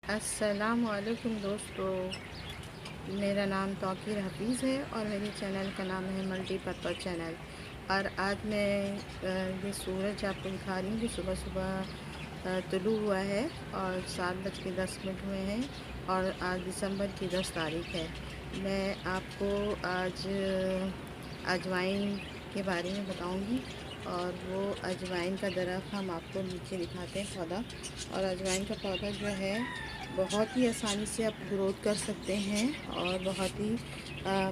अस्सलामुअलैकुम दोस्तों, मेरा नाम तौकीर हफीज़ है और मेरे चैनल का नाम है मल्टीपर्पज़ चैनल। और आज मैं ये सूरज आपको दिखा रही हूँ कि सुबह सुबह तुलू हुआ है और 7:10 हुए हैं और आज दिसंबर की 10 तारीख़ है। मैं आपको आज अजवाइन के बारे में बताऊंगी और वो अजवाइन का दरख्त हम आपको नीचे दिखाते हैं पौधा। और अजवाइन का पौधा जो है बहुत ही आसानी से आप ग्रोथ कर सकते हैं और बहुत ही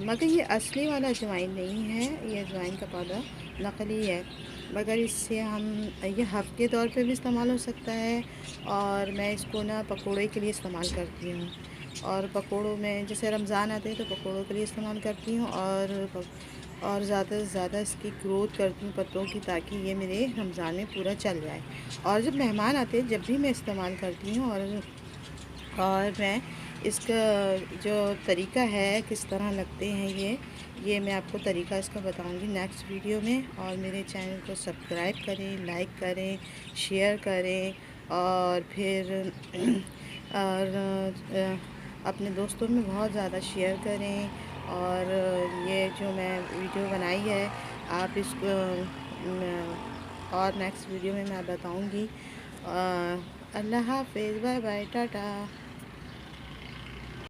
मगर ये असली वाला अजवाइन नहीं है, ये अजवाइन का पौधा नकली है। मगर इससे हम ये हर्ब के तौर पे भी इस्तेमाल हो सकता है और मैं इसको ना पकोड़े के लिए इस्तेमाल करती हूँ। और पकोड़ों में जैसे रमज़ान आते हैं तो पकोड़ों के लिए इस्तेमाल करती हूँ और ज़्यादा से ज़्यादा इसकी ग्रोथ करती हूँ पत्तों की, ताकि ये मेरे रमज़ान में पूरा चल जाए। और जब मेहमान आते हैं जब भी मैं इस्तेमाल करती हूँ। और मैं इसका जो तरीका है किस तरह लगते हैं ये मैं आपको तरीका इसका बताऊंगी नेक्स्ट वीडियो में। और मेरे चैनल को सब्सक्राइब करें, लाइक करें, शेयर करें और फिर और अपने दोस्तों में बहुत ज़्यादा शेयर करें। और ये जो मैं वीडियो बनाई है आप इसको और नेक्स्ट वीडियो में मैं बताऊंगी। अल्लाह हाफ़िज़, बाय बाय, टाटा।